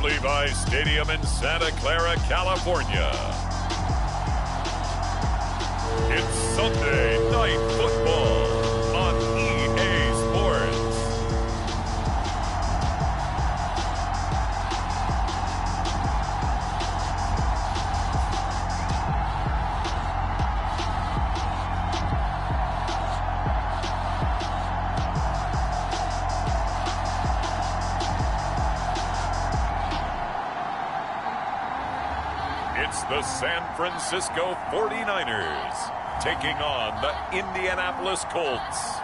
from Levi's Stadium in Santa Clara, California. It's Sunday Night Football on EA Sports. It's the San Francisco 49ers taking on the Indianapolis Colts.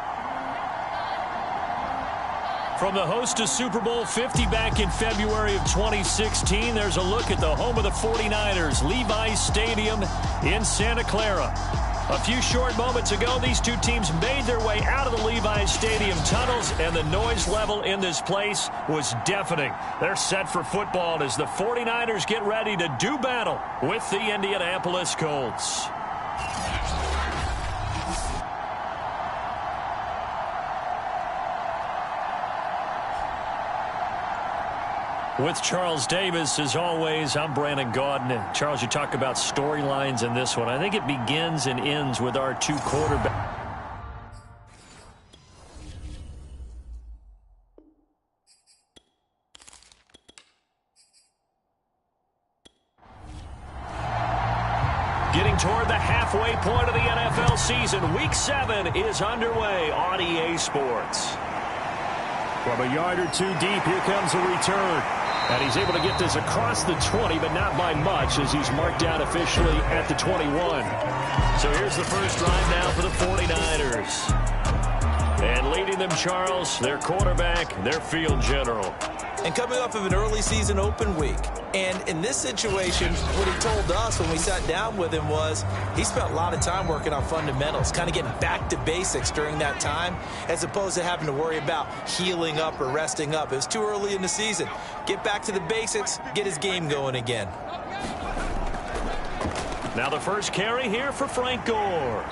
From the host to Super Bowl 50 back in February of 2016, there's a look at the home of the 49ers, Levi's Stadium in Santa Clara. A few short moments ago, these two teams made their way out of the Levi's Stadium tunnels, and the noise level in this place was deafening. They're set for football as the 49ers get ready to do battle with the Indianapolis Colts. With Charles Davis, as always, I'm Brandon Gaudin. And Charles, you talk about storylines in this one. I think it begins and ends with our two quarterbacks. Getting toward the halfway point of the NFL season, Week 7 is underway on EA Sports. From a yard or two deep, here comes a return. And he's able to get this across the 20, but not by much, as he's marked down officially at the 21. So here's the first drive now for the 49ers. And leading them, Charles, their quarterback, their field general. And coming off of an early season open week. And in this situation, what he told us when we sat down with him was he spent a lot of time working on fundamentals, kind of getting back to basics during that time, as opposed to having to worry about healing up or resting up. It was too early in the season. Get back to the basics, get his game going again. Now the first carry here for Frank Gore.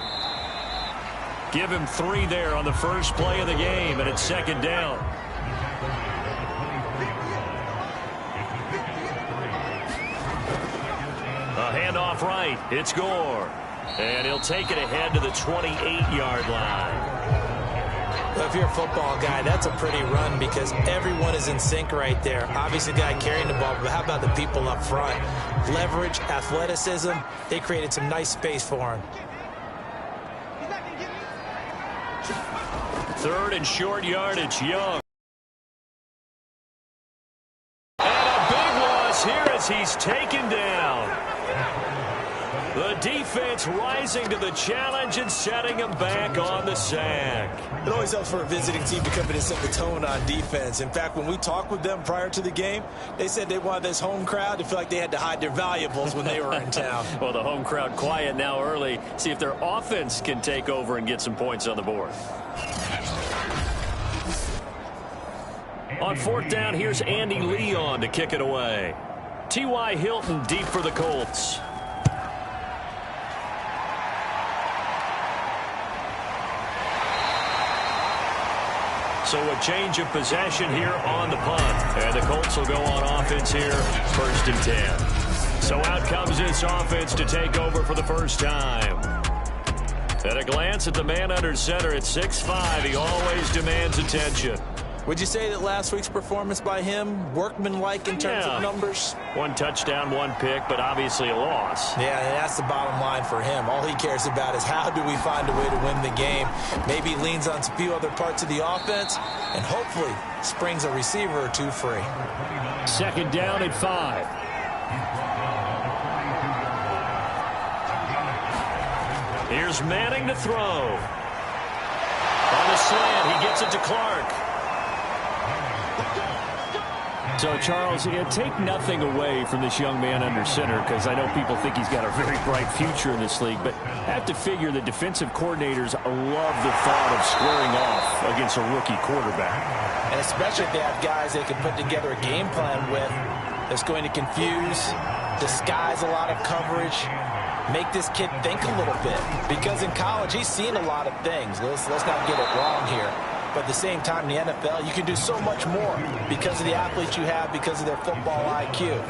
Give him 3 there on the first play of the game, and it's second down. A handoff right. It's Gore. And he'll take it ahead to the 28-yard line. Well, if you're a football guy, that's a pretty run because everyone is in sync right there. Obviously, the guy carrying the ball, but how about the people up front? Leverage, athleticism, they created some nice space for him. Third and short yardage, Young. And a big loss here as he's taken down. The defense rising to the challenge and setting him back on the sack. It always helps for a visiting team to come in and set the tone on defense. In fact, when we talked with them prior to the game, they said they wanted this home crowd to feel like they had to hide their valuables when they were in town. Well, the home crowd quiet now early. See if their offense can take over and get some points on the board. On fourth down, here's Andy Leon to kick it away. T.Y. Hilton deep for the Colts. So a change of possession here on the punt. And the Colts will go on offense here, 1st and 10. So out comes this offense to take over for the first time. At a glance at the man under center at 6'5", he always demands attention. Would you say that last week's performance by him, workmanlike in terms of numbers? 1 touchdown, 1 pick, but obviously a loss. Yeah, and that's the bottom line for him. All he cares about is how do we find a way to win the game. Maybe leans on a few other parts of the offense, and hopefully springs a receiver or two free. Second down at 5. Here's Manning to throw. On the slant, he gets it to Clark. So, Charles, take nothing away from this young man under center, because I know people think he's got a very bright future in this league, but I have to figure the defensive coordinators love the thought of squaring off against a rookie quarterback. And especially if they have guys they can put together a game plan with that's going to confuse, disguise a lot of coverage, make this kid think a little bit. Because in college, he's seen a lot of things. Let's not get it wrong here. But at the same time, in the NFL, you can do so much more because of the athletes you have, because of their football IQ.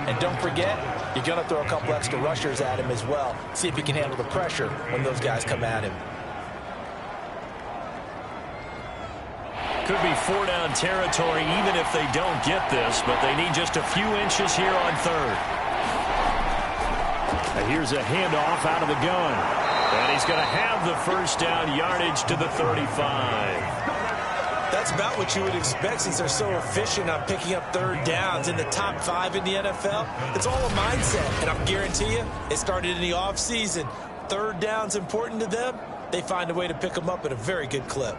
And don't forget, you're going to throw a couple extra rushers at him as well. See if he can handle the pressure when those guys come at him. Could be 4-down territory even if they don't get this, but they need just a few inches here on third. And here's a handoff out of the gun. And he's going to have the first down yardage to the 35. That's about what you would expect since they're so efficient on picking up third downs in the top 5 in the NFL. It's all a mindset, and I guarantee you it started in the offseason. Third down's important to them. They find a way to pick them up at a very good clip.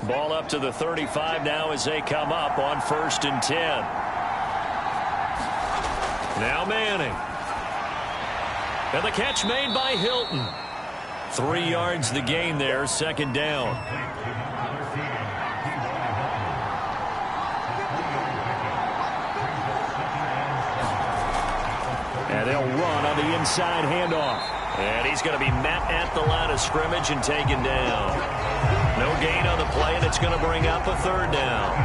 Ball up to the 35 now as they come up on 1st and 10. Now Manning. And the catch made by Hilton. 3 yards the gain there, 2nd down. And they'll run on the inside handoff. And he's going to be met at the line of scrimmage and taken down. No gain on the play, and it's going to bring up a 3rd down.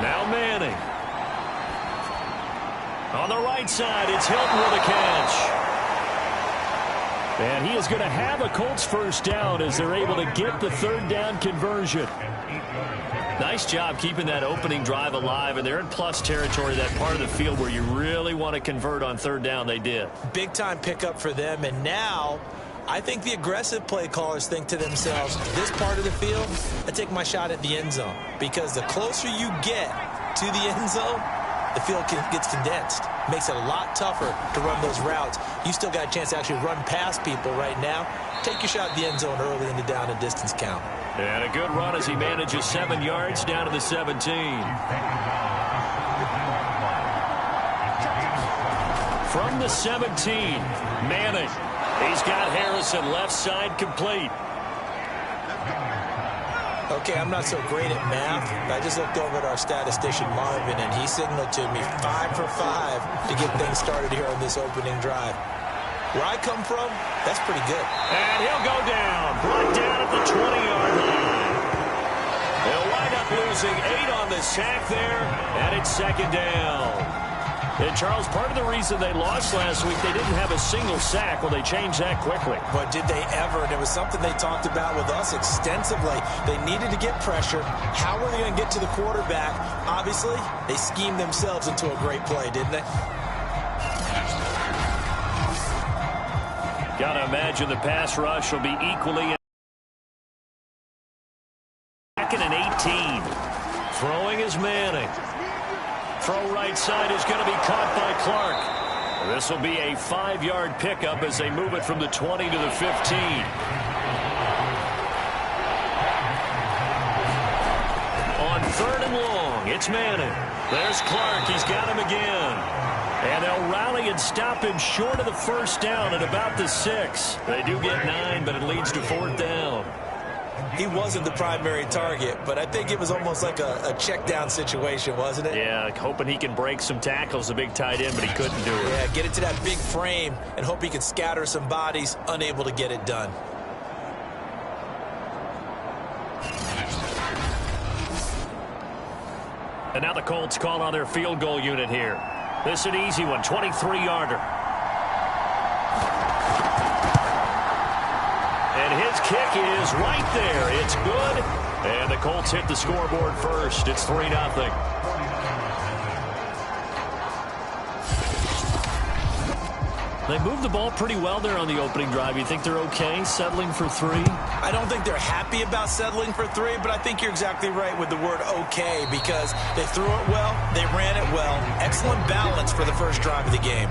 Now Manning. On the right side, it's Hilton with a catch. And he is going to have a Colts first down as they're able to get the 3rd down conversion. Nice job keeping that opening drive alive, and they're in plus territory, that part of the field where you really want to convert on 3rd down. They did. Big-time pickup for them, and now I think the aggressive play callers think to themselves, this part of the field, I take my shot at the end zone, because the closer you get to the end zone, the field gets condensed. Makes it a lot tougher to run those routes. You still got a chance to actually run past people right now. Take your shot at the end zone early in the down and distance count. And a good run as he manages 7 yards down to the 17. From the 17, Manning. He's got Harrison left side complete. Okay, I'm not so great at math, but I just looked over at our statistician, Marvin, and he signaled to me 5 for 5 to get things started here on this opening drive. Where I come from, that's pretty good. And he'll go down. Brought down at the 20-yard line. They'll wind up losing 8 on the sack there, and it's 2nd down. And, Charles, part of the reason they lost last week, they didn't have a single sack. Well, they changed that quickly. But did they ever? And it was something they talked about with us extensively. They needed to get pressure. How were they going to get to the quarterback? Obviously, they schemed themselves into a great play, didn't they? Got to imagine the pass rush will be equally. 2nd and 18. Throwing is Manning. Throw right side is going to be caught by Clark. This will be a 5-yard pickup as they move it from the 20 to the 15. On 3rd and long, it's Manning. There's Clark. He's got him again. And they'll rally and stop him short of the first down at about the 6. They do get 9, but it leads to 4th down. He wasn't the primary target, but I think it was almost like a check down situation, wasn't it? Yeah, hoping he can break some tackles, a big tight end, but he couldn't do it. Yeah, get it to that big frame and hope he can scatter some bodies, unable to get it done. And now the Colts call on their field goal unit here. This is an easy one, 23-yarder. And his kick is right there. It's good. And the Colts hit the scoreboard first. It's 3-0. They moved the ball pretty well there on the opening drive. You think they're okay settling for 3? I don't think they're happy about settling for 3, but I think you're exactly right with the word okay, because they threw it well, they ran it well. Excellent balance for the first drive of the game.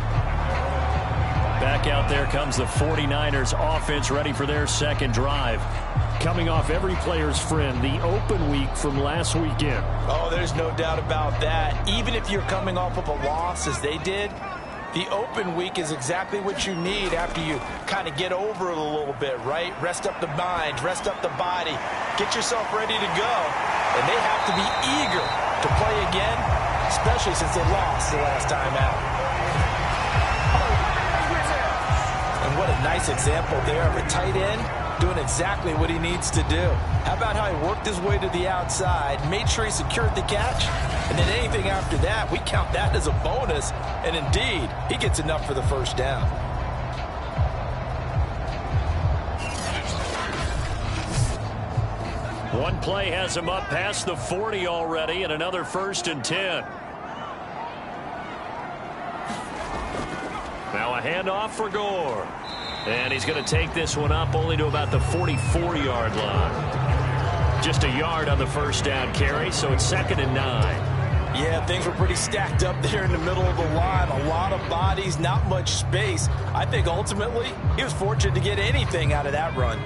Back out there comes the 49ers offense, ready for their second drive. Coming off every player's friend, the open week from last weekend. Oh, there's no doubt about that. Even if you're coming off of a loss as they did, The open week is exactly what you need after you kind of get over it a little bit, right? Rest up the mind, rest up the body, get yourself ready to go. And they have to be eager to play again, especially since they lost the last time out. And what a nice example there of a tight end doing exactly what he needs to do. How about how he worked his way to the outside, made sure he secured the catch, and then anything after that, we count that as a bonus, and indeed, he gets enough for the first down. One play has him up past the 40 already, and another 1st and 10. Now a handoff for Gore. And he's going to take this one up only to about the 44-yard line. Just a yard on the first down carry, so it's 2nd and 9. Yeah, things were pretty stacked up there in the middle of the line. A lot of bodies, not much space. I think ultimately he was fortunate to get anything out of that run.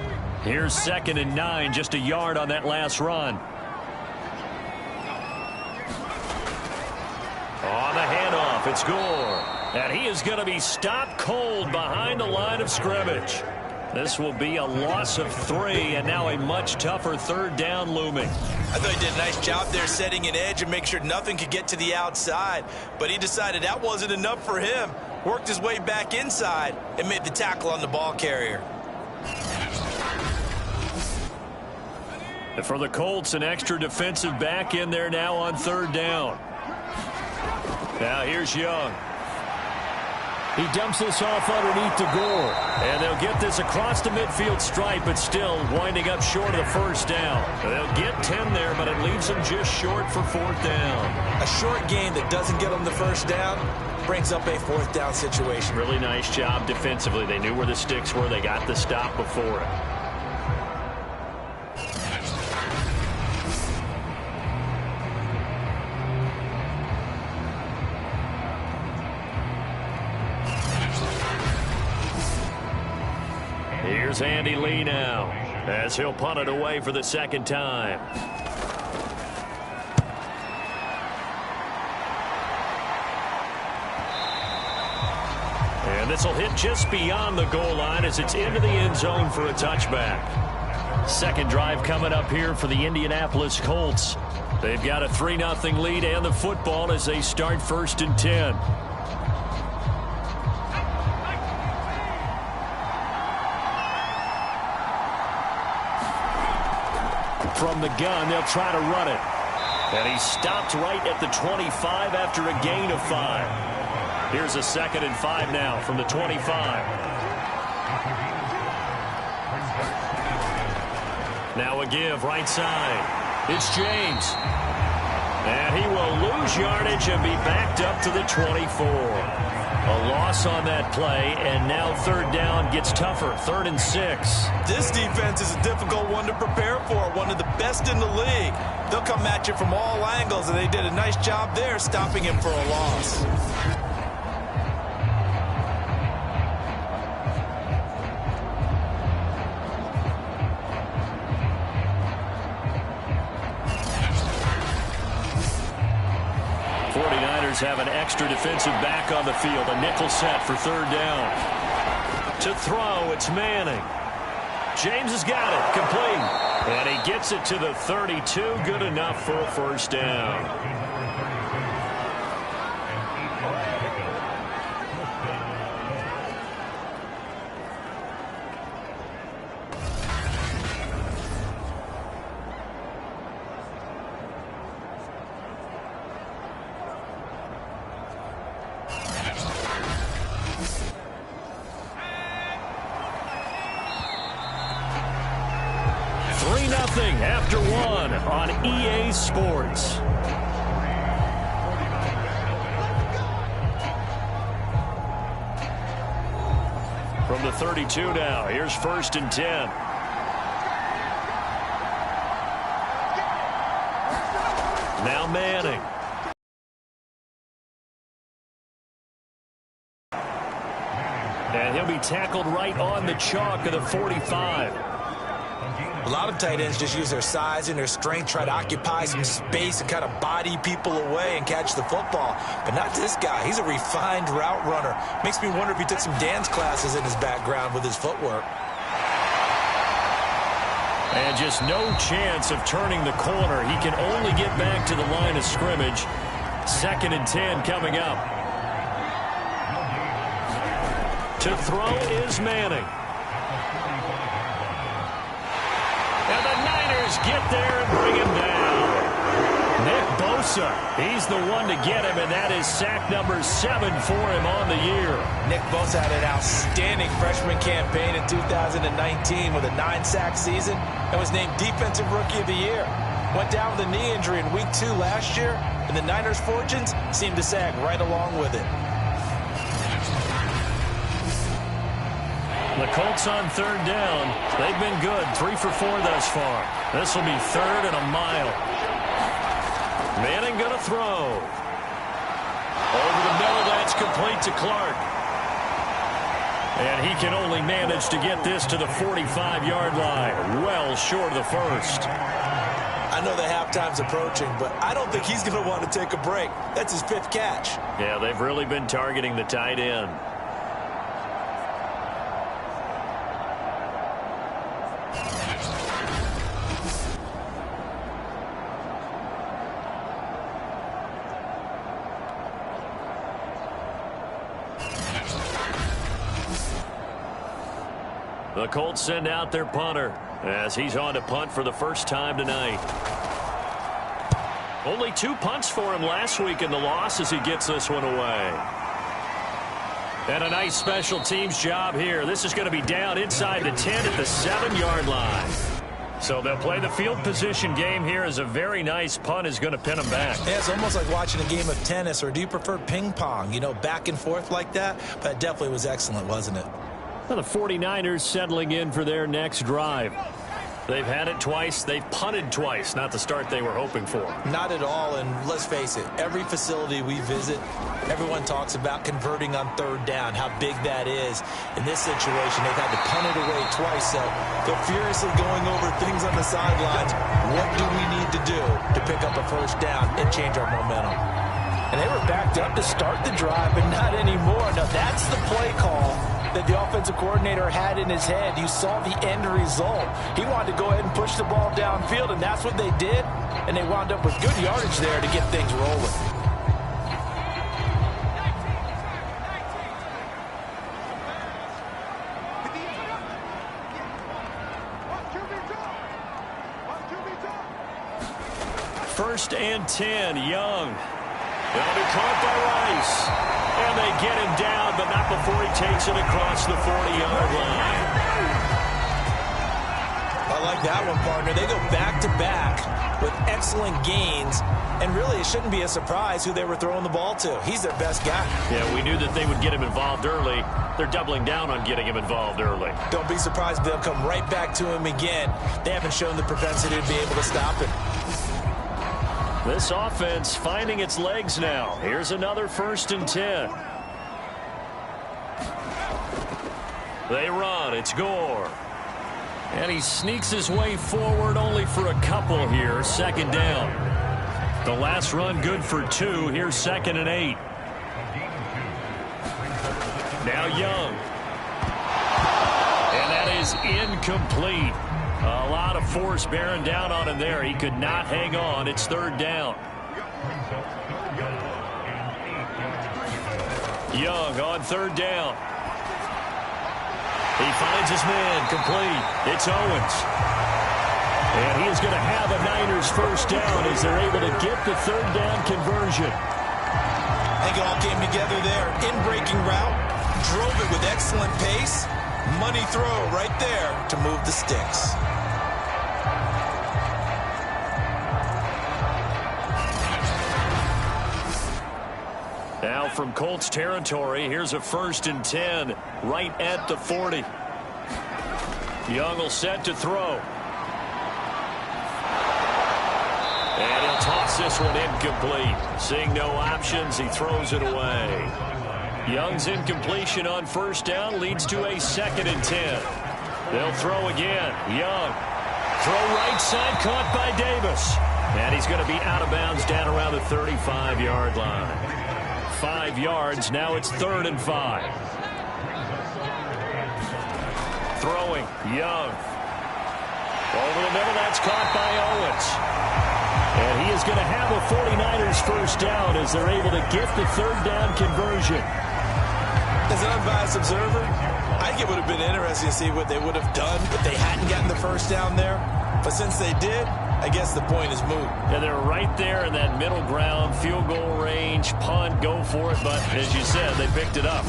Here's 2nd and 9, just a yard on that last run. On the handoff, it's Gore. And he is going to be stopped cold behind the line of scrimmage. This will be a loss of 3, and now a much tougher 3rd down looming. I thought he did a nice job there setting an edge and make sure nothing could get to the outside. But he decided that wasn't enough for him. Worked his way back inside and made the tackle on the ball carrier. For the Colts, an extra defensive back in there now on 3rd down. Now here's Young. He dumps this off underneath to Gore. And they'll get this across the midfield stripe, but still winding up short of the first down. They'll get 10 there, but it leaves them just short for 4th down. A short gain that doesn't get them the first down brings up a 4th down situation. Really nice job defensively. They knew where the sticks were. They got the stop before it. Here's Andy Lee now, as he'll punt it away for the 2nd time. And this will hit just beyond the goal line as it's into the end zone for a touchback. 2nd drive coming up here for the Indianapolis Colts. They've got a 3-0 lead and the football as they start 1st and 10. From the gun, they'll try to run it. And he's stopped right at the 25 after a gain of 5. Here's a 2nd and 5 now from the 25. Now a give right side. It's James. And he will lose yardage and be backed up to the 24. A loss on that play, and now 3rd down gets tougher. 3rd and 6. This defense is a difficult one to prepare for, one of the best in the league. They'll come at you from all angles, and they did a nice job there stopping him for a loss. Have an extra defensive back on the field. A nickel set for 3rd down. To throw, it's Manning. James has got it. Complete. And he gets it to the 32. Good enough for a 1st down. After 1 on EA Sports. From the 32 now, here's 1st and 10. Now Manning. And he'll be tackled right on the chalk of the 45. A lot of tight ends just use their size and their strength, try to occupy some space and kind of body people away and catch the football. But not this guy. He's a refined route runner. Makes me wonder if he took some dance classes in his background with his footwork. And just no chance of turning the corner. He can only get back to the line of scrimmage. 2nd and 10 coming up. To throw is Manning. And the Niners get there and bring him down. Nick Bosa, he's the one to get him, and that is sack number 7 for him on the year. Nick Bosa had an outstanding freshman campaign in 2019 with a 9-sack season and was named Defensive Rookie of the Year. Went down with a knee injury in Week 2 last year, and the Niners' fortunes seemed to sag right along with it. The Colts on 3rd down. They've been good, 3 for 4 thus far. This will be 3rd and a mile. Manning going to throw. Over the middle, that's complete to Clark. And he can only manage to get this to the 45-yard line. Well short of the first. I know the halftime's approaching, but I don't think he's going to want to take a break. That's his 5th catch. Yeah, they've really been targeting the tight end. The Colts send out their punter as he's on to punt for the first time tonight. Only 2 punts for him last week in the loss as he gets this one away. And a nice special teams job here. This is going to be down inside the 10 at the 7-yard line. So they'll play the field position game here as a very nice punt is going to pin them back. Yeah, it's almost like watching a game of tennis, or do you prefer ping pong? You know, back and forth like that? But it definitely was excellent, wasn't it? Well, the 49ers settling in for their next drive. They've had it twice. They've punted twice. Not the start they were hoping for. Not at all, and let's face it, every facility we visit, everyone talks about converting on 3rd down, how big that is. In this situation, they've had to punt it away twice, so they're furiously going over things on the sidelines. What do we need to do to pick up a 1st down and change our momentum? And they were backed up to start the drive, but not anymore. Now, that's the play call that the offensive coordinator had in his head. You saw the end result. He wanted to go ahead and push the ball downfield, and that's what they did. And they wound up with good yardage there to get things rolling. First and 10, Young. That'll be caught by Rice. And they get him down, but not before he takes it across the 40-yard line. I like that one, partner. They go back-to-back with excellent gains, and really it shouldn't be a surprise who they were throwing the ball to. He's their best guy. Yeah, we knew that they would get him involved early. They're doubling down on getting him involved early. Don't be surprised if they'll come right back to him again. They haven't shown the propensity to be able to stop him. This offense finding its legs now. Here's another 1st and 10. They run. It's Gore. And he sneaks his way forward only for a couple here. 2nd down. The last run good for 2. Here's 2nd and 8. Now Young. And that is incomplete. A lot of force bearing down on him there. He could not hang on. It's 3rd down. Young on 3rd down. He finds his man complete. It's Owens. And he is going to have a Niners 1st down as they're able to get the 3rd down conversion. I think it all came together there. In-breaking route. Drove it with excellent pace. Money throw right there to move the sticks. Now from Colts territory, here's a 1st and 10 right at the 40. Young will set to throw. And he'll toss this one incomplete. Seeing no options, he throws it away. Young's incompletion on 1st down leads to a 2nd and 10. They'll throw again. Young Throw right side, caught by Davis. And he's going to be out of bounds down around the 35-yard line. 5 yards, now it's 3rd and 5. Throwing, Young. Over the middle, that's caught by Owens. And he is going to have a 49ers first down as they're able to get the 3rd down conversion. As an unbiased observer, I think it would have been interesting to see what they would have done if they hadn't gotten the first down there. But since they did, I guess the point is moot. And they're right there in that middle ground, field goal range, punt, go for it. But as you said, they picked it up.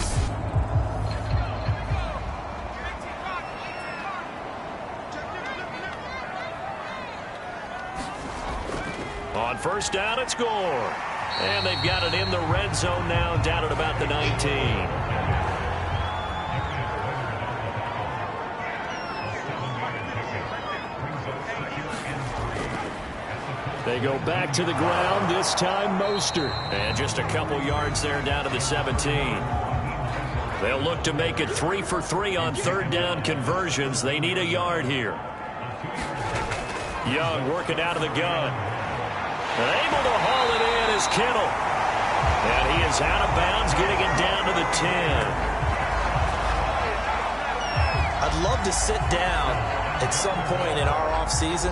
On first down, it's Gore. And they've got it in the red zone now, down at about the 19. They go back to the ground, this time Mostert. And just a couple yards there down to the 17. They'll look to make it 3 for 3 on 3rd down conversions. They need a yard here. Young working out of the gun. And able to haul it in is Kittle. And he is out of bounds, getting it down to the 10. I'd love to sit down at some point in our offseason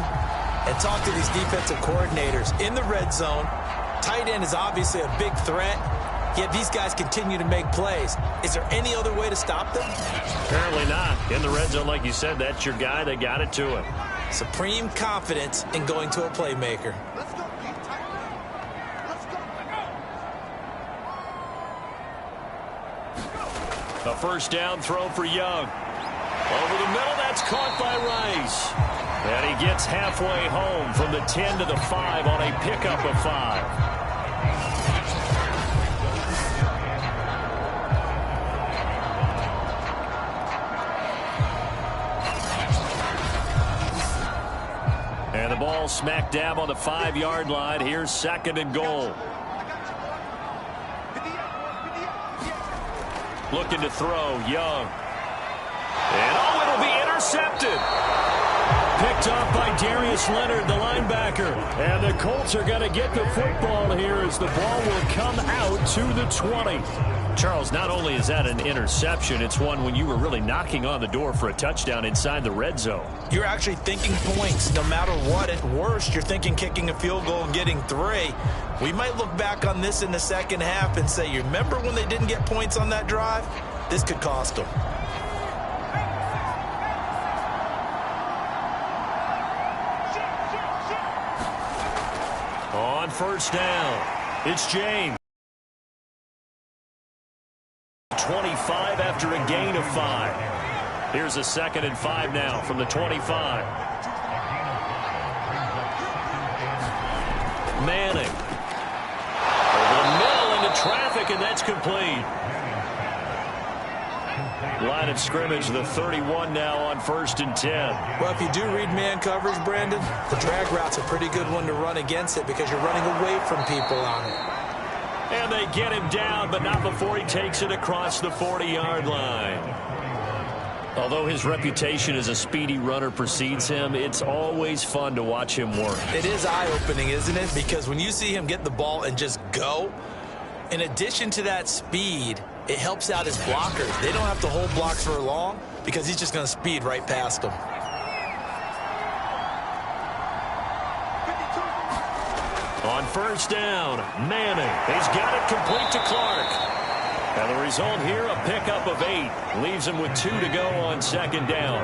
and talk to these defensive coordinators in the red zone. Tight end is obviously a big threat, yet these guys continue to make plays. Is there any other way to stop them? Apparently not. In the red zone, like you said, that's your guy. They got it to him. Supreme confidence in going to a playmaker. A first down throw for Young. Over the middle, that's caught by Rice. And he gets halfway home from the 10 to the 5 on a pickup of 5. And the ball smack dab on the 5-yard line. Here's 2nd and goal. Looking to throw, Young. And it'll be intercepted. Picked off by Darius Leonard, the linebacker. And the Colts are going to get the football here as the ball will come out to the 20. Charles, not only is that an interception, it's one when you were really knocking on the door for a touchdown inside the red zone. You're actually thinking points no matter what. At worst, you're thinking kicking a field goal and getting 3. We might look back on this in the second half and say, you remember when they didn't get points on that drive? This could cost them. On first down, it's James. 25 after a gain of 5. Here's a 2nd and 5 now from the 25. Manning. Over the middle into traffic, and that's complete. Line of scrimmage, the 31 now on 1st and 10. Well, if you do read man coverage, Brandon, the drag route's a pretty good one to run against it because you're running away from people on it. And they get him down, but not before he takes it across the 40-yard line. Although his reputation as a speedy runner precedes him, it's always fun to watch him work. It is eye-opening, isn't it? Because when you see him get the ball and just go, in addition to that speed, it helps out his blockers. They don't have to hold blocks for long because he's just going to speed right past them. On first down, Manning. He's got it complete to Clark. And the result here, a pickup of 8. Leaves him with 2 to go on 2nd down.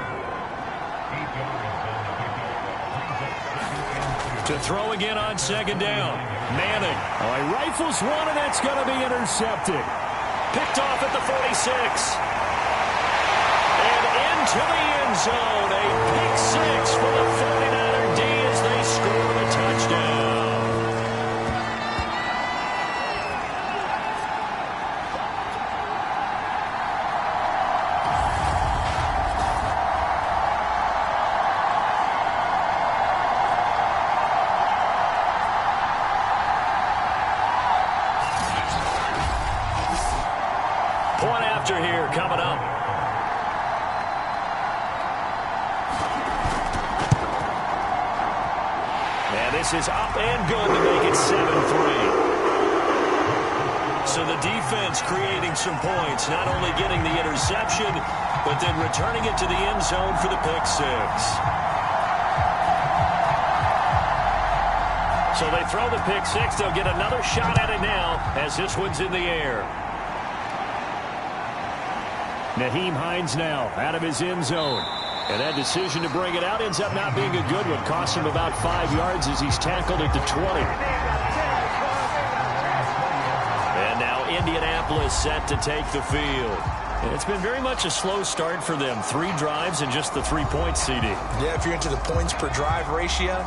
To throw again on 2nd down. Manning. Oh, he rifles one, and that's going to be intercepted. Picked off at the 46. And into the end zone. A pick 6 for the 49er D as they score the touchdown. Point after here coming up. And this is up and good to make it 7-3. So the defense creating some points, not only getting the interception, but then returning it to the end zone for the pick six. So they throw the pick six. They'll get another shot at it now as this one's in the air. Nyheim Hines now out of his end zone. And that decision to bring it out ends up not being a good one. Costs him about 5 yards as he's tackled at the 20. And now Indianapolis set to take the field. And it's been very much a slow start for them. 3 drives and just the 3 points, CD. Yeah, if you're into the points per drive ratio,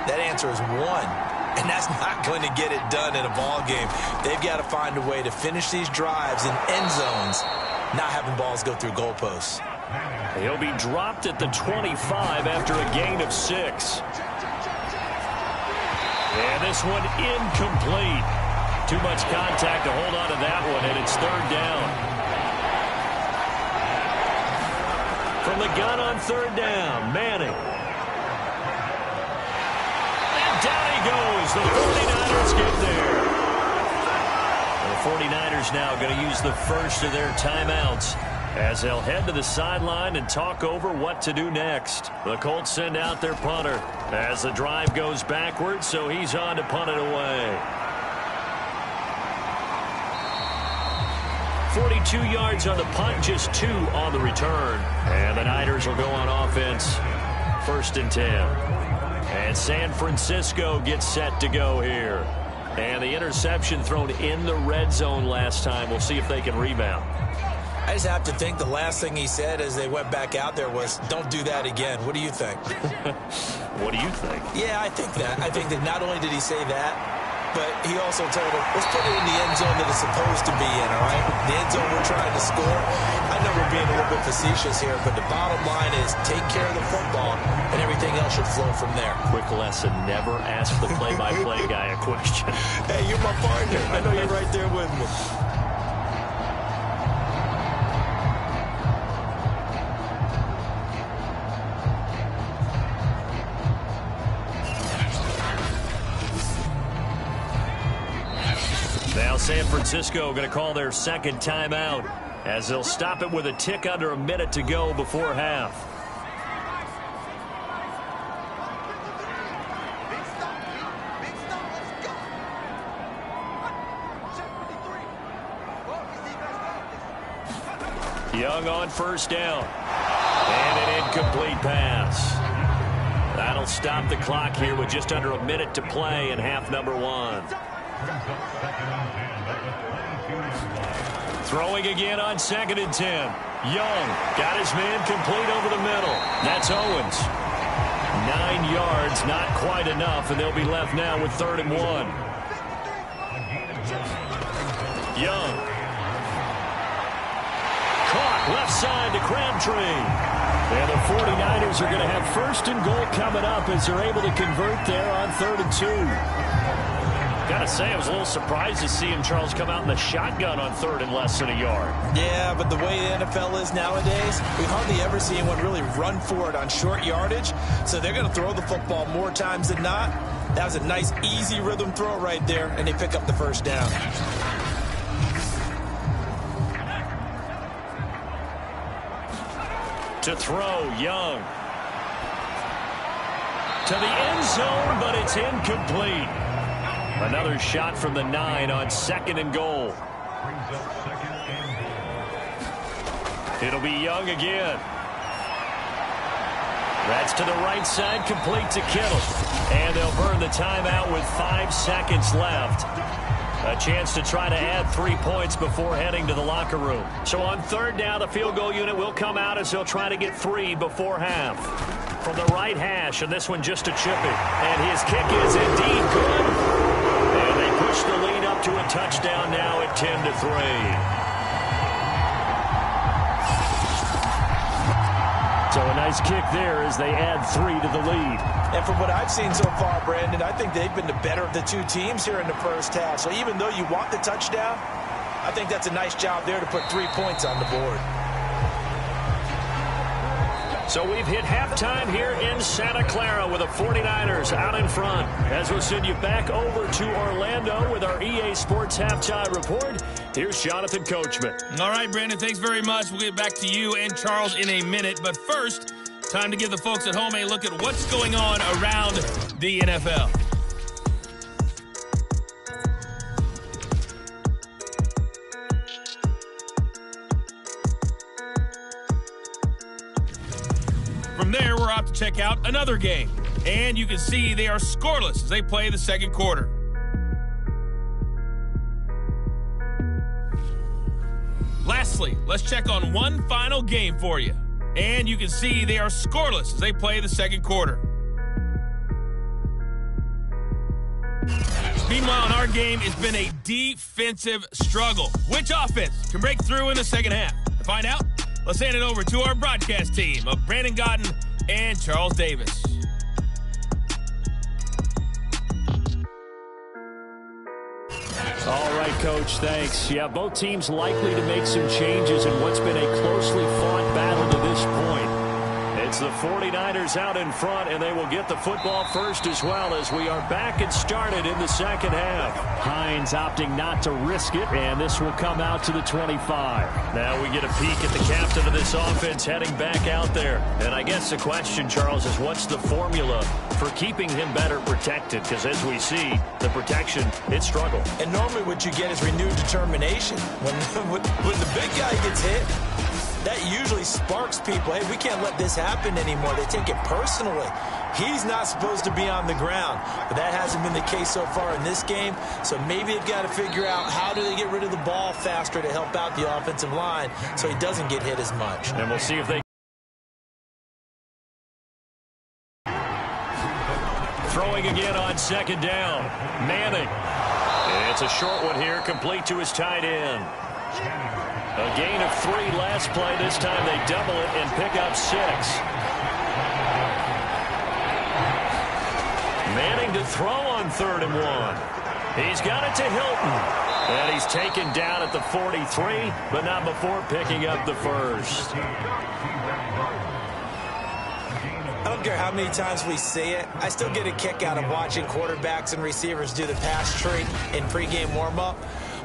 that answer is 1. And that's not going to get it done in a ball game. They've got to find a way to finish these drives in end zones, not having balls go through goalposts. He'll be dropped at the 25 after a gain of 6. And this one incomplete. Too much contact to hold on to that one, and it's 3rd down. From the gun on 3rd down, Manning. And down he goes. The 49ers get there. The 49ers now going to use the first of their timeouts as they'll head to the sideline and talk over what to do next. The Colts send out their punter as the drive goes backwards, so he's on to punt it away. 42 yards on the punt, just 2 on the return. And the Niners will go on offense. 1st and 10. And San Francisco gets set to go here. And the interception thrown in the red zone last time. We'll see if they can rebound. I just have to think the last thing he said as they went back out there was, don't do that again. What do you think? What do you think? Yeah, I think that. I think that not only did he say that, but he also told him, let's put it in the end zone that it's supposed to be in, all right? The end zone we're trying to score. I know we're being a little bit facetious here, but the bottom line is take care of the football, and everything else should flow from there. Quick lesson, never ask the play-by-play guy a question. Hey, you're my partner. I know you're right there with me. Now San Francisco going to call their 2nd timeout as they'll stop it with a tick under a minute to go before half. Young on 1st down. And an incomplete pass. That'll stop the clock here with just under a minute to play in half number 1. Throwing again on 2nd and 10. Young got his man complete over the middle. That's Owens. 9 yards, not quite enough, and they'll be left now with 3rd and 1. Young. Caught left side to Crabtree. And the 49ers are going to have 1st and goal coming up as they're able to convert there on 3rd and 2. Gotta say, I was a little surprised to see him, Charles, come out in the shotgun on 3rd and less than a yard. Yeah, but the way the NFL is nowadays, we hardly ever see anyone really run for it on short yardage. So they're going to throw the football more times than not. That was a nice, easy rhythm throw right there, and they pick up the 1st down. To throw, Young. To the end zone, but it's incomplete. Another shot from the 9 on 2nd and goal. It'll be Young again. That's to the right side, complete to Kittle. And they'll burn the timeout with 5 seconds left. A chance to try to add 3 points before heading to the locker room. So on 3rd down, the field goal unit will come out as they'll try to get 3 before half. From the right hash, and this one just a chippy. And his kick is indeed good. And they push the lead up to a touchdown now at 10-3. So a nice kick there as they add 3 to the lead. And from what I've seen so far, Brandon, I think they've been the better of the 2 teams here in the 1st half. So even though you want the touchdown, I think that's a nice job there to put 3 points on the board. So we've hit halftime here in Santa Clara with the 49ers out in front. As we'll send you back over to Orlando with our EA Sports Halftime Report, here's Jonathan Coachman. All right, Brandon, thanks very much. We'll get back to you and Charles in a minute. But first, time to give the folks at home a look at what's going on around the NFL. From there, we're off to check out another game. And you can see they are scoreless as they play the second quarter. Lastly, let's check on one final game for you. And you can see they are scoreless as they play the second quarter. Meanwhile, in our game, it's been a defensive struggle. Which offense can break through in the second half? To find out, let's hand it over to our broadcast team of Brandon Godden and Charles Davis. All right, Coach, thanks. Yeah, both teams likely to make some changes in what's been a closely fought battle to this point. It's the 49ers out in front, and they will get the football first as well as we are back and started in the second half. Hines opting not to risk it, and this will come out to the 25. Now we get a peek at the captain of this offense heading back out there. And I guess the question, Charles, is what's the formula for keeping him better protected? Because as we see, the protection, it struggled. And normally what you get is renewed determination. When the big guy gets hit, that usually sparks people. Hey, we can't let this happen anymore. They take it personally. He's not supposed to be on the ground. But that hasn't been the case so far in this game. So maybe they've got to figure out how do they get rid of the ball faster to help out the offensive line so he doesn't get hit as much. And we'll see if they... Throwing again on second down. Manning. It's a short one here, complete to his tight end. A gain of 3 last play. This time they double it and pick up 6. Manning to throw on 3rd and 1. He's got it to Hilton. And he's taken down at the 43, but not before picking up the first. I don't care how many times we see it. I still get a kick out of watching quarterbacks and receivers do the pass tree in pregame warm-up.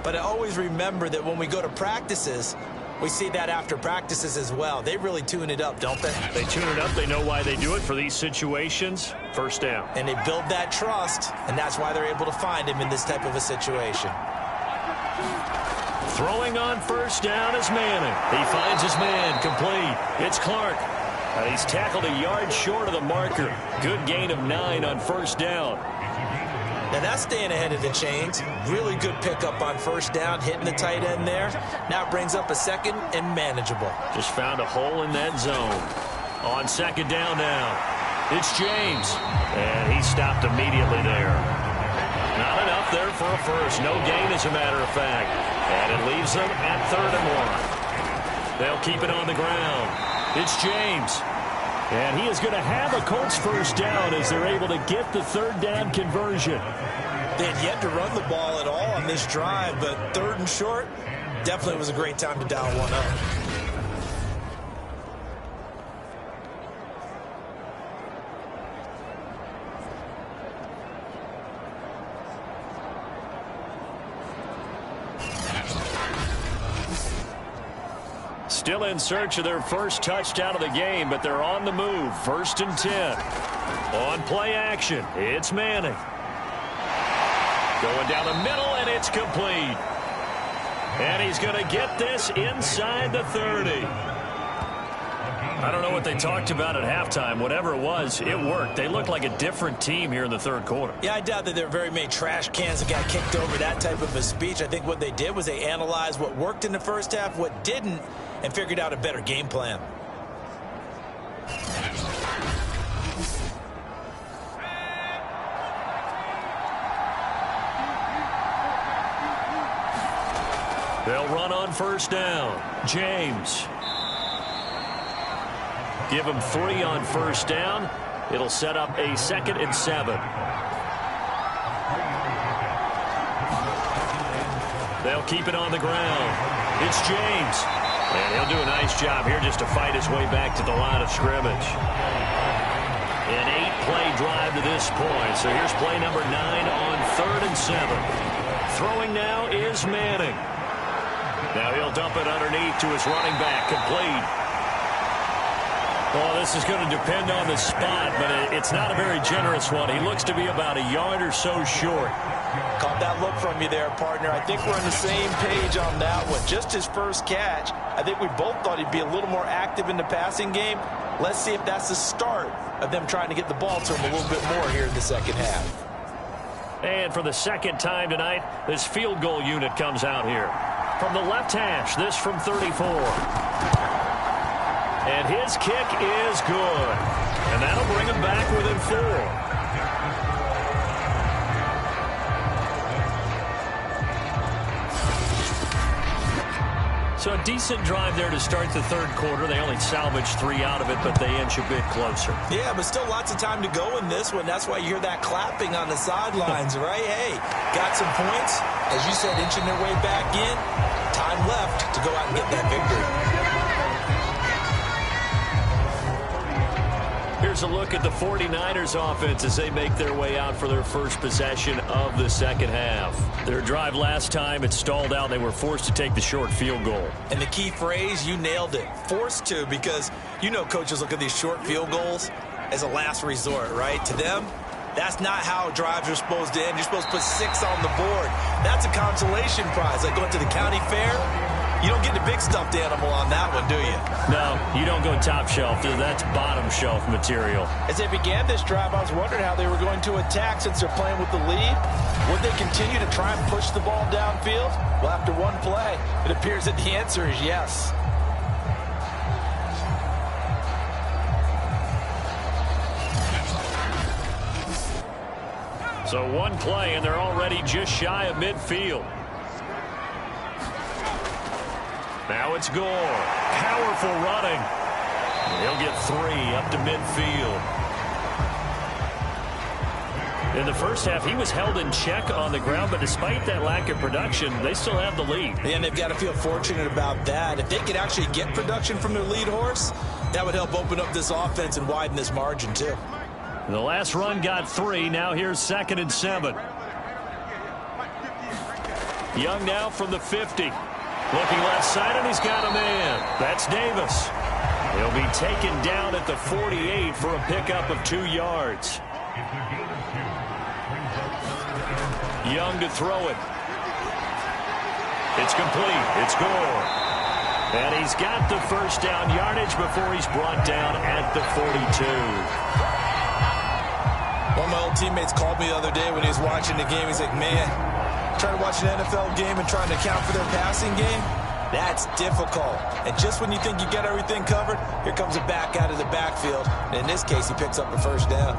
But I always remember that when we go to practices, we see that after practices as well. They really tune it up, don't they? They tune it up. They know why they do it for these situations. First down. And they build that trust, and that's why they're able to find him in this type of a situation. Throwing on first down is Manning. He finds his man complete. It's Clark. And he's tackled a yard short of the marker. Good gain of 9 on first down. Now that's staying ahead of the chains. Really good pickup on first down, hitting the tight end there. Now it brings up a second and manageable. Just found a hole in that zone. On second down now, it's James. And he stopped immediately there. Not enough there for a first. No gain, as a matter of fact. And it leaves them at 3rd and 1. They'll keep it on the ground. It's James. And he is going to have a Colts first down as they're able to get the 3rd down conversion. They had yet to run the ball at all on this drive, but 3rd and short, definitely was a great time to dial one up. Still in search of their first touchdown of the game, but they're on the move. 1st and 10. On play action, it's Manning. Going down the middle, and it's complete. And he's going to get this inside the 30. I don't know what they talked about at halftime. Whatever it was, it worked. They looked like a different team here in the 3rd quarter. Yeah, I doubt that there are very many trash cans that got kicked over, that type of a speech. I think what they did was they analyzed what worked in the first half, what didn't, and figured out a better game plan. They'll run on first down. James. Give him 3 on first down. It'll set up a 2nd and 7. They'll keep it on the ground. It's James. And he'll do a nice job here just to fight his way back to the line of scrimmage. An 8-play drive to this point. So here's play number 9 on 3rd and 7. Throwing now is Manning. Now he'll dump it underneath to his running back, complete. Well, this is going to depend on the spot, but it's not a very generous one. He looks to be about a yard or so short. Caught that look from you there, partner. I think we're on the same page on that one. Just his first catch, I think we both thought he'd be a little more active in the passing game. Let's see if that's the start of them trying to get the ball to him a little bit more here in the second half. And for the second time tonight, this field goal unit comes out here. From the left hash, this from 34. And his kick is good. And that'll bring him back within 4. So a decent drive there to start the third quarter. They only salvaged 3 out of it, but they inch a bit closer. Yeah, but still lots of time to go in this one. That's why you hear that clapping on the sidelines, right? Hey, got some points. As you said, inching their way back in. Time left to go out and get that victory. Here's a look at the 49ers offense as they make their way out for their first possession of the second half. Their drive last time, it stalled out. They were forced to take the short field goal. And the key phrase, you nailed it. Forced to, because you know coaches look at these short field goals as a last resort, right? To them, that's not how drives are supposed to end. You're supposed to put 6 on the board. That's a consolation prize. Like going to the county fair, you don't get the big stuffed animal on that one, do you? No, you don't go top shelf. That's bottom shelf material. As they began this drive, I was wondering how they were going to attack since they're playing with the lead. Would they continue to try and push the ball downfield? Well, after one play, it appears that the answer is yes. So one play, and they're already just shy of midfield. Now it's Gore. Powerful running. And he'll get 3 up to midfield. In the first half, he was held in check on the ground, but despite that lack of production, they still have the lead. And they've got to feel fortunate about that. If they could actually get production from their lead horse, that would help open up this offense and widen this margin, too. The last run got 3. Now here's 2nd and 7. Young now from the 50. Looking left side, and he's got a man. That's Davis. He'll be taken down at the 48 for a pickup of 2 yards. Young to throw it. It's complete. It's Gore. And he's got the first down yardage before he's brought down at the 42. One of my old teammates called me the other day when he was watching the game. He's like, man, trying to watch an NFL game and trying to account for their passing game, that's difficult. And just when you think you got everything covered, here comes a back out of the backfield. And in this case, he picks up the first down.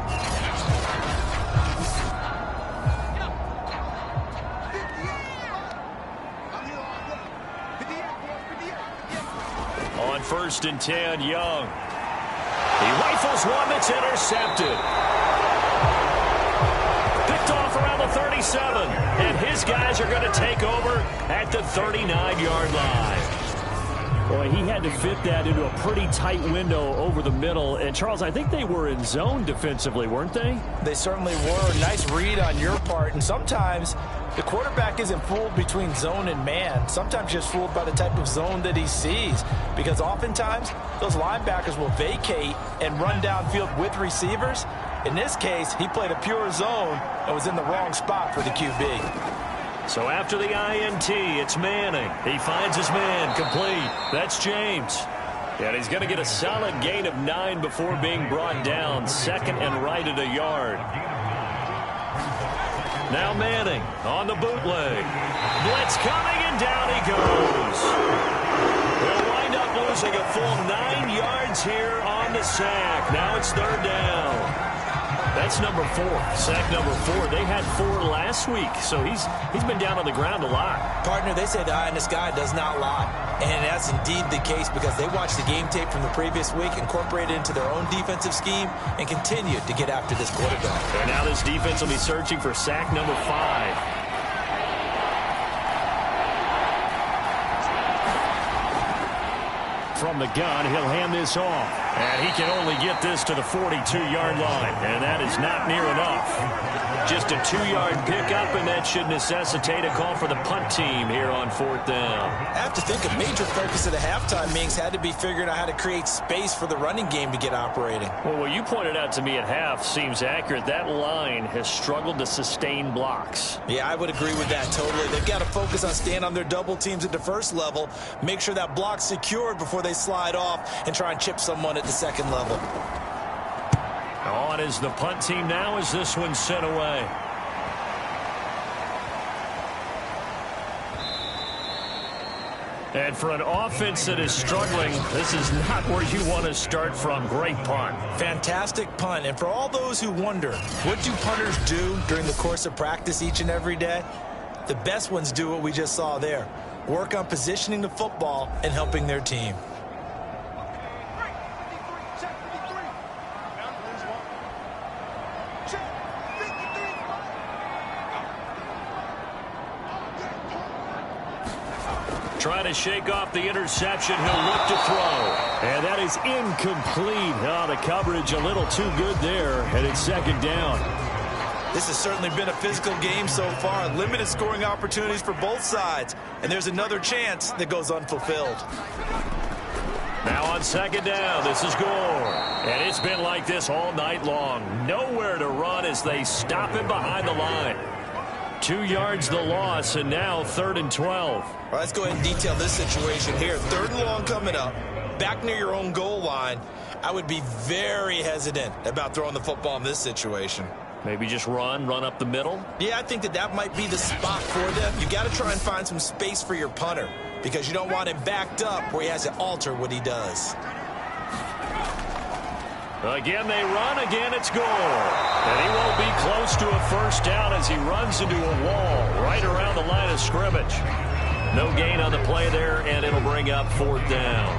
On 1st and 10, Young. He rifles one that's intercepted. Picked off around the 37. And his guys are going to take over at the 39-yard line. Boy, he had to fit that into a pretty tight window over the middle. And, Charles, I think they were in zone defensively, weren't they? They certainly were. Nice read on your part. And sometimes the quarterback isn't fooled between zone and man. Sometimes just fooled by the type of zone that he sees. Because oftentimes, those linebackers will vacate and run downfield with receivers. In this case, he played a pure zone and was in the wrong spot for the QB. So after the INT, it's Manning. He finds his man, complete. That's James. And he's going to get a solid gain of 9 before being brought down. 2nd and right at a yard. Now Manning on the bootleg. Blitz coming, and down he goes. They'll wind up losing a full 9 yards here on the sack. Now it's 3rd down. That's number 4. Sack number 4. They had 4 last week, so he's been down on the ground a lot. Partner, they say the eye in the sky does not lie. And that's indeed the case because they watched the game tape from the previous week, incorporated it into their own defensive scheme, and continued to get after this quarterback. And now this defense will be searching for sack number 5. from the gun. He'll hand this off. And he can only get this to the 42-yard line. And that is not near enough. Just a 2-yard pickup, and that should necessitate a call for the punt team here on 4th down. I have to think a major focus at a halftime means had to be figuring out how to create space for the running game to get operating. Well, what you pointed out to me at half seems accurate. That line has struggled to sustain blocks. Yeah, I would agree with that totally. They've got to focus on staying on their double teams at the first level, make sure that block's secured before they slide off and try and chip someone at the second level. On is the punt team now as this one's sent away. And for an offense that is struggling, this is not where you want to start from. Great punt. Fantastic punt. And for all those who wonder, what do punters do during the course of practice each and every day? The best ones do what we just saw there. Work on positioning the football and helping their team. Trying to shake off the interception. He'll look to throw. And that is incomplete. Oh, the coverage a little too good there. And it's 2nd down. This has certainly been a physical game so far. Limited scoring opportunities for both sides. And there's another chance that goes unfulfilled. Now on 2nd down, this is Gore. And it's been like this all night long. Nowhere to run as they stop him behind the line. 2 yards the loss, and now 3rd and 12. All right, let's go ahead and detail this situation here. 3rd and long coming up, back near your own goal line. I would be very hesitant about throwing the football in this situation. Maybe just run up the middle? Yeah, I think that might be the spot for them. You got to try and find some space for your punter because you don't want him backed up where he has to alter what he does. Again, they run. Again, it's Gore. And he won't be close to a 1st down as he runs into a wall right around the line of scrimmage. No gain on the play there, and it'll bring up 4th down.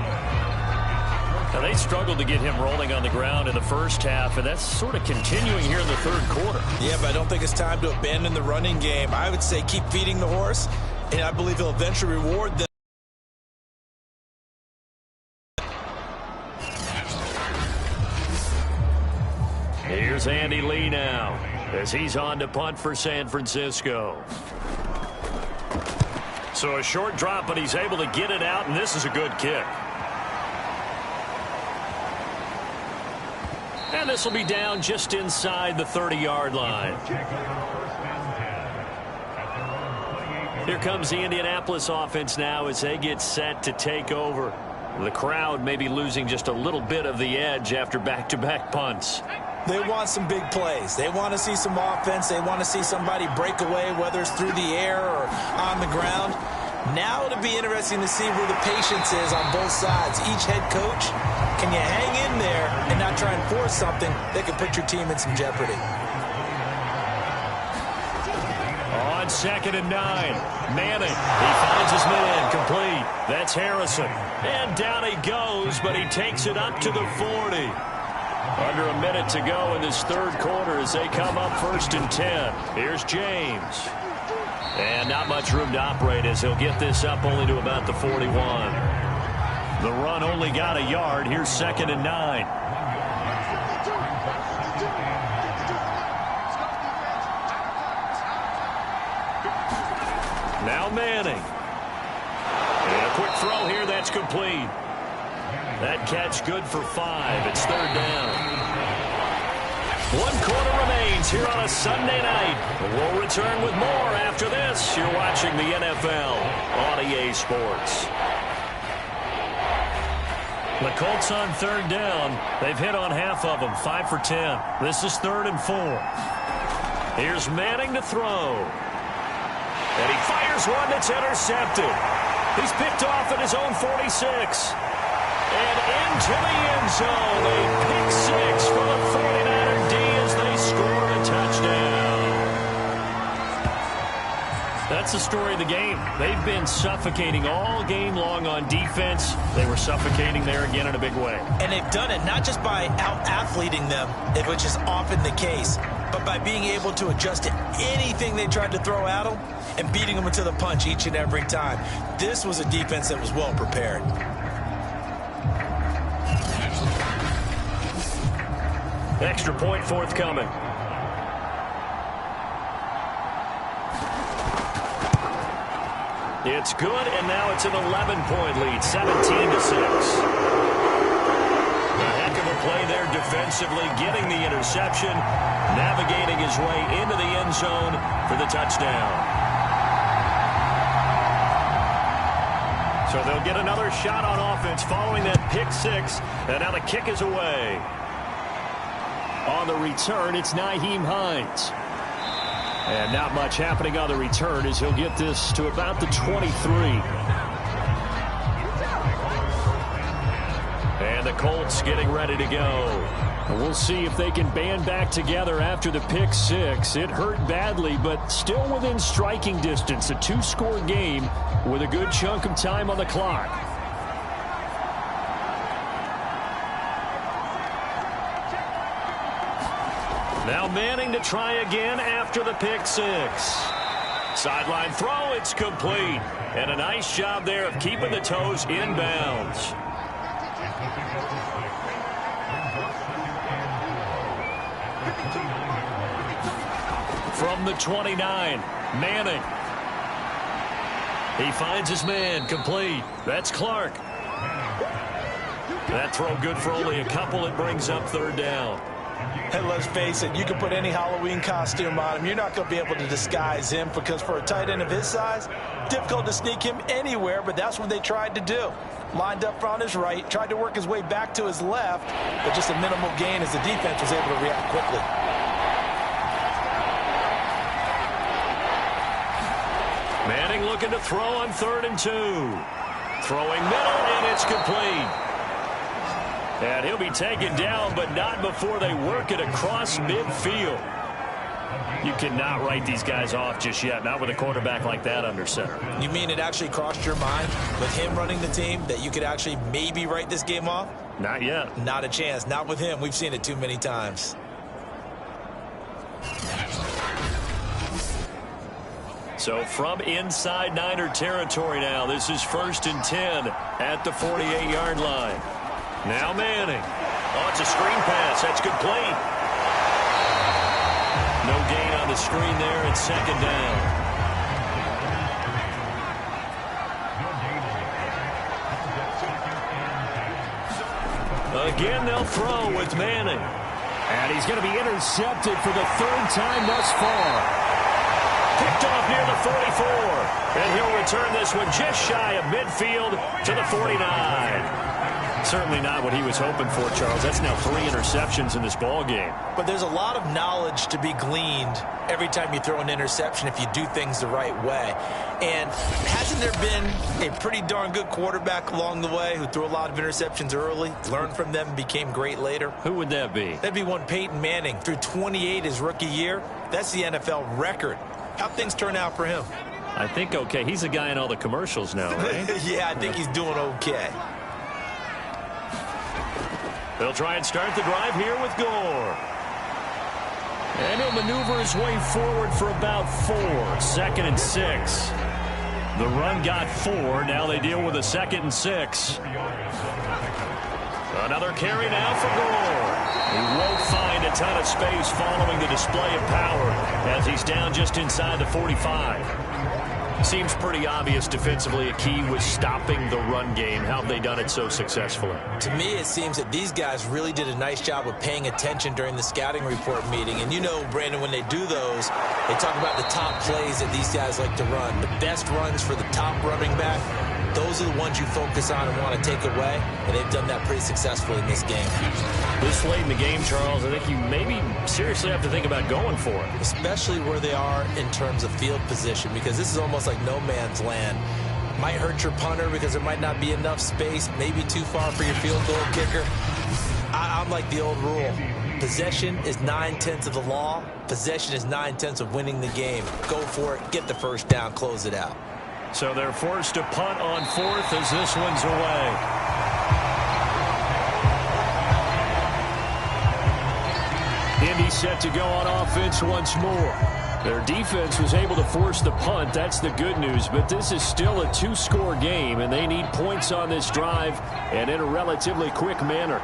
Now, they struggled to get him rolling on the ground in the first half, and that's sort of continuing here in the 3rd quarter. Yeah, but I don't think it's time to abandon the running game. I would say keep feeding the horse, and I believe he'll eventually reward them. Here's Andy Lee now as he's on to punt for San Francisco. So a short drop, but he's able to get it out, and this is a good kick. And this will be down just inside the 30-yard line. Here comes the Indianapolis offense now as they get set to take over. The crowd may be losing just a little bit of the edge after back-to-back punts. They want some big plays. They want to see some offense. They want to see somebody break away, whether it's through the air or on the ground. Now it'll be interesting to see where the patience is on both sides. Each head coach, can you hang in there and not try and force something that could put your team in some jeopardy? On 2nd and 9, Manning, he finds his man, complete. That's Harrison. And down he goes, but he takes it up to the 40. Under a minute to go in this 3rd quarter as they come up 1st and 10. Here's James. And not much room to operate as he'll get this up only to about the 41. The run only got a yard. Here's 2nd and 9. Now Manning. And a quick throw here, that's complete. That catch good for 5. It's 3rd down. 1 quarter remains here on a Sunday night. We'll return with more after this. You're watching the NFL on EA Sports. The Colts on 3rd down. They've hit on half of them, 5 for 10. This is 3rd and 4. Here's Manning to throw. And he fires one that's intercepted. He's picked off at his own 46. And into the end zone. A pick 6 for the 49er D as they score a touchdown. That's the story of the game. They've been suffocating all game long on defense. They were suffocating there again in a big way. And they've done it not just by out-athleting them, which is often the case, but by being able to adjust to anything they tried to throw at them and beating them to the punch each and every time. This was a defense that was well prepared. Extra point forthcoming. It's good, and now it's an 11-point lead, 17-6. A heck of a play there defensively, getting the interception, navigating his way into the end zone for the touchdown. So they'll get another shot on offense following that pick six, and now the kick is away. On the return, it's Nyheim Hines. And not much happening on the return as he'll get this to about the 23. And the Colts getting ready to go. We'll see if they can band back together after the pick six. It hurt badly, but still within striking distance. A two-score game with a good chunk of time on the clock. Now Manning to try again after the pick six. Sideline throw, it's complete. And a nice job there of keeping the toes in bounds. From the 29, Manning. He finds his man, complete. That's Clark. That throw good for only a couple. It brings up third down. And let's face it, you can put any Halloween costume on him. You're not going to be able to disguise him because for a tight end of his size, difficult to sneak him anywhere, but that's what they tried to do. Lined up on his right, tried to work his way back to his left, but just a minimal gain as the defense was able to react quickly. Manning looking to throw on 3rd and 2. Throwing middle, and it's complete. And he'll be taken down, but not before they work it across midfield. You cannot write these guys off just yet, not with a quarterback like that under center. You mean it actually crossed your mind with him running the team that you could actually maybe write this game off? Not yet. Not a chance. Not with him. We've seen it too many times. So from inside Niner territory now, this is 1st and 10 at the 48-yard line. Now Manning. Oh, it's a screen pass. That's complete. No gain on the screen there. It's 2nd down. Again, they'll throw with Manning. And he's going to be intercepted for the 3rd time thus far. Picked off near the 44. And he'll return this one just shy of midfield to the 49. Certainly not what he was hoping for, Charles. That's now 3 interceptions in this ball game. But there's a lot of knowledge to be gleaned every time you throw an interception if you do things the right way. And hasn't there been a pretty darn good quarterback along the way who threw a lot of interceptions early, learned from them, and became great later? Who would that be? That'd be one Peyton Manning. Threw 28 his rookie year. That's the NFL record. How'd things turn out for him? I think okay. He's a guy in all the commercials now, right? Yeah, I think he's doing okay. They'll try and start the drive here with Gore. And he'll maneuver his way forward for about 4. 2nd and 6. The run got 4. Now they deal with a 2nd and 6. Another carry now for Gore. He won't find a ton of space following the display of power as he's down just inside the 45. Seems pretty obvious defensively a key was stopping the run game. How have they done it so successfully? To me, it seems that these guys really did a nice job of paying attention during the scouting report meeting. And you know, Brandon, when they do those, they talk about the top plays that these guys like to run. The best runs for the top running back, those are the ones you focus on and want to take away. And they've done that pretty successfully in this game. This late in the game, Charles, I think you maybe seriously have to think about going for it. Especially where they are in terms of field position, because this is almost like no man's land. Might hurt your punter because there might not be enough space, maybe too far for your field goal kicker. I'm like the old rule. Possession is 9/10 of the law. Possession is 9/10 of winning the game. Go for it, get the first down, close it out. So they're forced to punt on 4th as this one's away. Indy set to go on offense once more. Their defense was able to force the punt. That's the good news. But this is still a 2-score game, and they need points on this drive and in a relatively quick manner.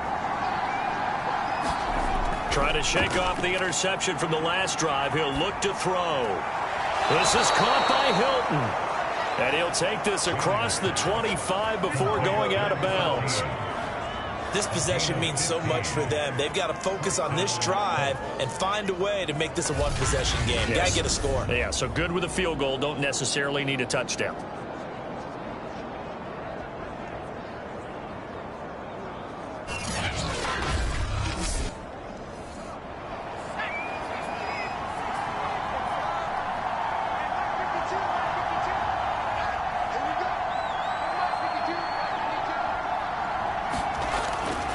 Trying to shake off the interception from the last drive. He'll look to throw. This is caught by Hilton. And he'll take this across the 25 before going out of bounds. This possession means so much for them. They've got to focus on this drive and find a way to make this a one-possession game. Yes. Got to get a score. Yeah, so good with a field goal. Don't necessarily need a touchdown.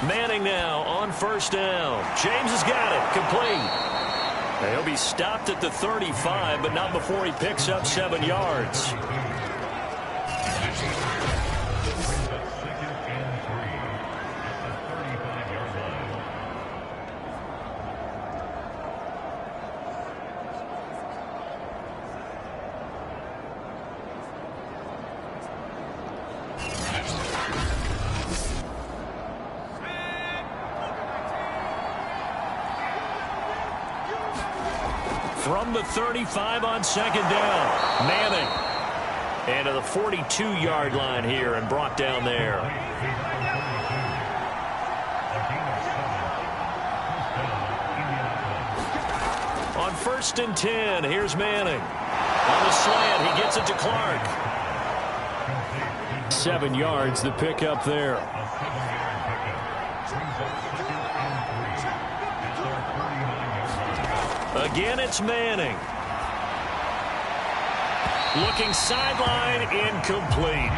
Manning now on first down. James has got it. Complete. Now he'll be stopped at the 35, but not before he picks up 7 yards. From the 35 on second down, Manning. And to the 42-yard line here and brought down there. On first and 10, here's Manning. On the slant, he gets it to Clark. 7 yards, the pickup there. Again, it's Manning. Looking sideline, incomplete.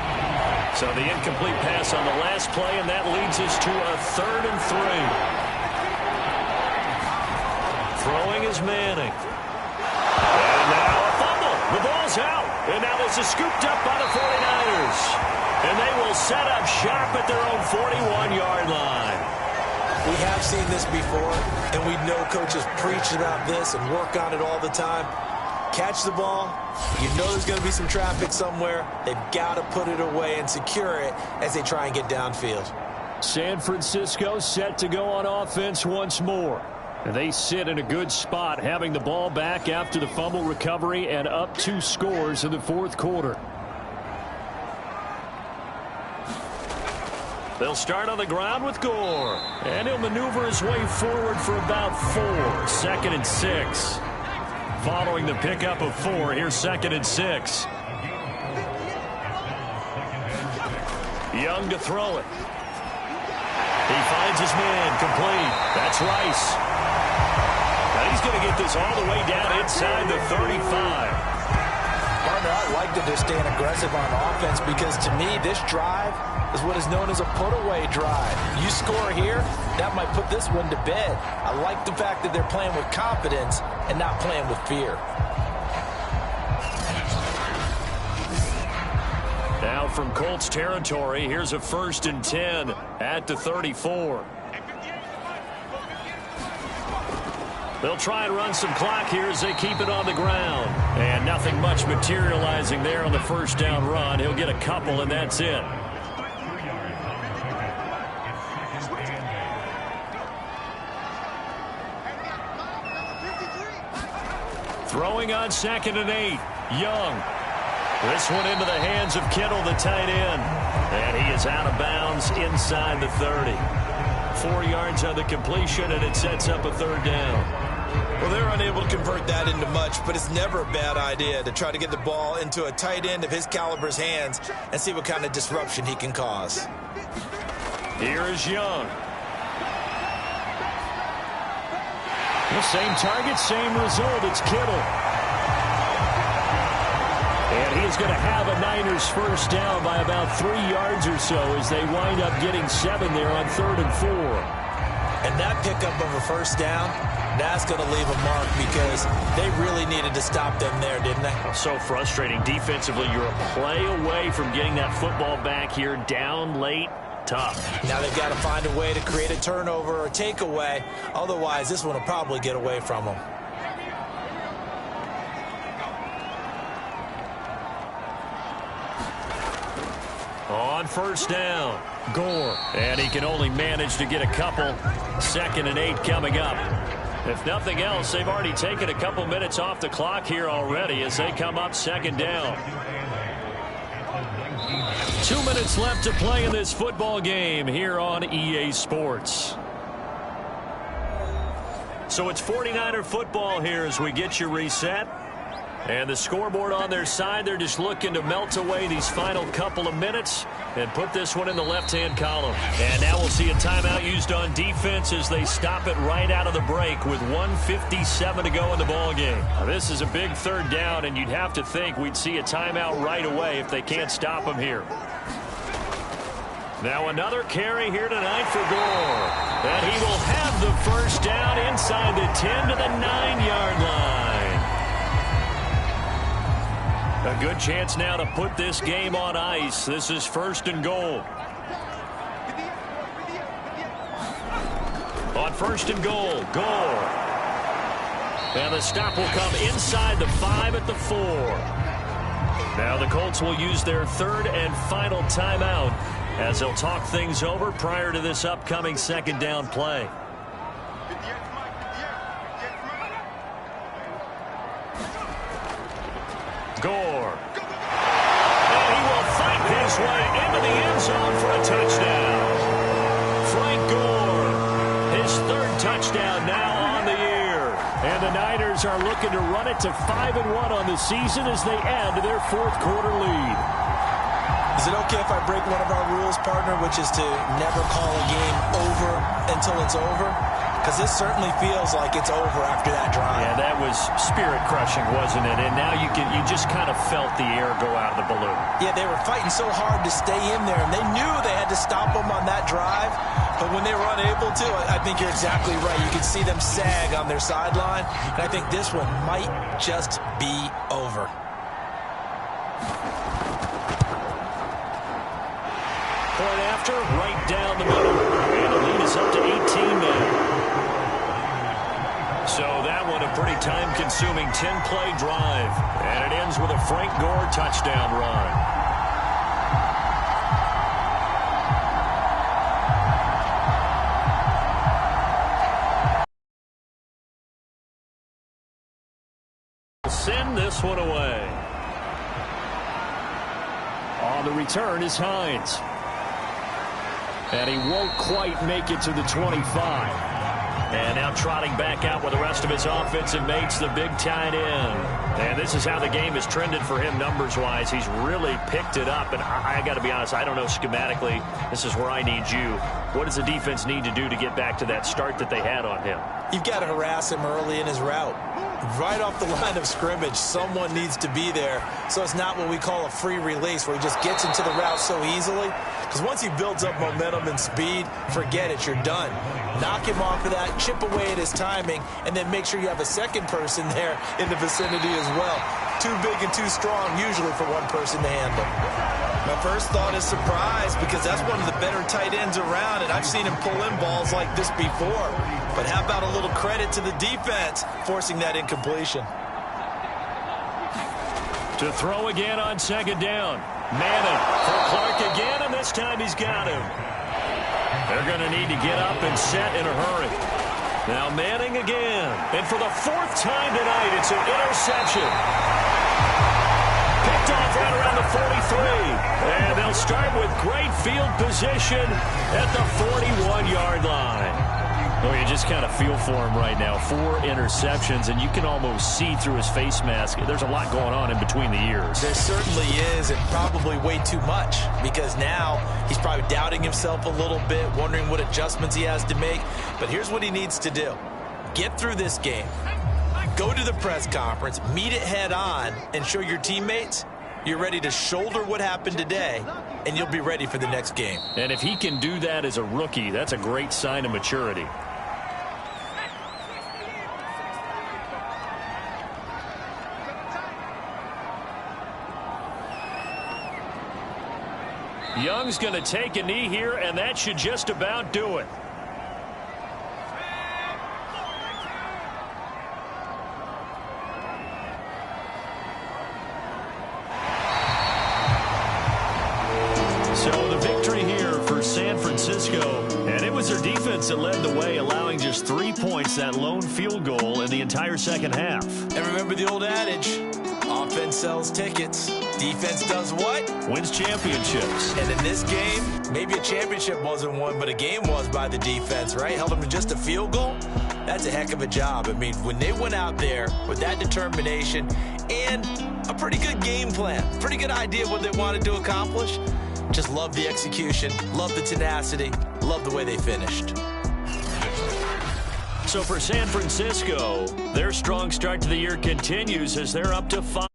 So the incomplete pass on the last play, and that leads us to a 3rd and 3. Throwing is Manning. And now a fumble. The ball's out. And now this is scooped up by the 49ers. And they will set up shop at their own 41-yard line. We have seen this before, and we know coaches preach about this and work on it all the time. Catch the ball. You know there's going to be some traffic somewhere. They've got to put it away and secure it as they try and get downfield. San Francisco set to go on offense once more. And they sit in a good spot, having the ball back after the fumble recovery and up 2 scores in the 4th quarter. They'll start on the ground with Gore. And he'll maneuver his way forward for about 4. 2nd and 6. Following the pickup of 4, here's 2nd and 6. Young to throw it. He finds his man, complete. That's Rice. Now he's going to get this all the way down inside the 35. Partner, I like that they're staying aggressive on offense because to me, this drive is what is known as a put-away drive. You score here, that might put this one to bed. I like the fact that they're playing with confidence and not playing with fear. Now from Colts territory, here's a 1st and 10 at the 34. They'll try and run some clock here as they keep it on the ground. And nothing much materializing there on the first down run. He'll get a couple, and that's it. Throwing on 2nd and 8. Young. This one into the hands of Kittle, the tight end. And he is out of bounds inside the 30. 4 yards on the completion, and it sets up a 3rd down. Well, they're unable to convert that into much, but it's never a bad idea to try to get the ball into a tight end of his caliber's hands and see what kind of disruption he can cause. Here is Young. The same target, same result. It's Kittle. And he is going to have a Niners first down by about 3 yards or so as they wind up getting 7 there on 3rd and 4. And that pickup of a first down, that's going to leave a mark because they really needed to stop them there, didn't they? So frustrating. Defensively, you're a play away from getting that football back here down late. Tough. Now they've got to find a way to create a turnover or takeaway. Otherwise, this one will probably get away from them. On first down, Gore. And he can only manage to get a couple. 2nd and 8 coming up. If nothing else, they've already taken a couple minutes off the clock here already as they come up second down. 2 minutes left to play in this football game here on EA Sports. So it's 49er football here as we get you reset. And the scoreboard on their side, they're just looking to melt away these final couple of minutes and put this one in the left-hand column. And now we'll see a timeout used on defense as they stop it right out of the break with 1:57 to go in the ball game. Now, this is a big third down, and you'd have to think we'd see a timeout right away if they can't stop them here. Now another carry here tonight for Gore. And he will have the first down inside the 10 to the 9-yard line. A good chance now to put this game on ice. This is 1st and goal. On 1st and goal, Gore. And the stop will come inside the 5 at the 4. Now the Colts will use their 3rd and final timeout as they'll talk things over prior to this upcoming 2nd down play. Gore. And he will fight his way into the end zone for a touchdown. Frank Gore, his 3rd touchdown now on the year. And the Niners are looking to run it to 5-1 on the season as they add to their 4th quarter lead. Is it okay if I break one of our rules, partner, which is to never call a game over until it's over? Because this certainly feels like it's over after that drive. Yeah, that was spirit-crushing, wasn't it? And now you just kind of felt the air go out of the balloon. Yeah, they were fighting so hard to stay in there, and they knew they had to stop them on that drive. But when they were unable to, I think you're exactly right. You could see them sag on their sideline, and I think this one might just be over. Point after, right down the middle. And the lead is up to 18 now. So that one a pretty time-consuming 10-play drive. And it ends with a Frank Gore touchdown run. Send this one away. On the return is Hines. And he won't quite make it to the 25. And now trotting back out with the rest of his offensive mates, the big tight end. And this is how the game has trended for him numbers-wise. He's really picked it up. And I got to be honest, I don't know schematically. This is where I need you. What does the defense need to do to get back to that start that they had on him? You've got to harass him early in his route. Right off the line of scrimmage, someone needs to be there. So it's not what we call a free release where he just gets into the route so easily. Because once he builds up momentum and speed, forget it, you're done. Knock him off of that, chip away at his timing, and then make sure you have a second person there in the vicinity as well. Too big and too strong usually for one person to handle. My first thought is surprise because that's one of the better tight ends around, and I've seen him pull in balls like this before. But how about a little credit to the defense forcing that incompletion? To throw again on 2nd down. Manning for Clark again, and this time he's got him. They're going to need to get up and set in a hurry. Now Manning again. And for the 4th time tonight, it's an interception. Picked off right around the 43. And they'll start with great field position at the 41-yard line. Oh, you just kind of feel for him right now. 4 interceptions, and you can almost see through his face mask. There's a lot going on in between the ears. There certainly is, and probably way too much, because now he's probably doubting himself a little bit, wondering what adjustments he has to make. But here's what he needs to do. Get through this game. Go to the press conference, meet it head on, and show your teammates you're ready to shoulder what happened today, and you'll be ready for the next game. And if he can do that as a rookie, that's a great sign of maturity. Young's going to take a knee here, and that should just about do it. So the victory here for San Francisco, and it was their defense that led the way, allowing just 3 points, that lone field goal in the entire second half. And remember the old adage, offense sells tickets. Defense does what? Wins championships. And in this game, maybe a championship wasn't won, but a game was by the defense, right? Held them to just a field goal. That's a heck of a job. I mean, when they went out there with that determination and a pretty good game plan, pretty good idea of what they wanted to accomplish, just love the execution, love the tenacity, love the way they finished. So for San Francisco, their strong start to the year continues as they're up to 5.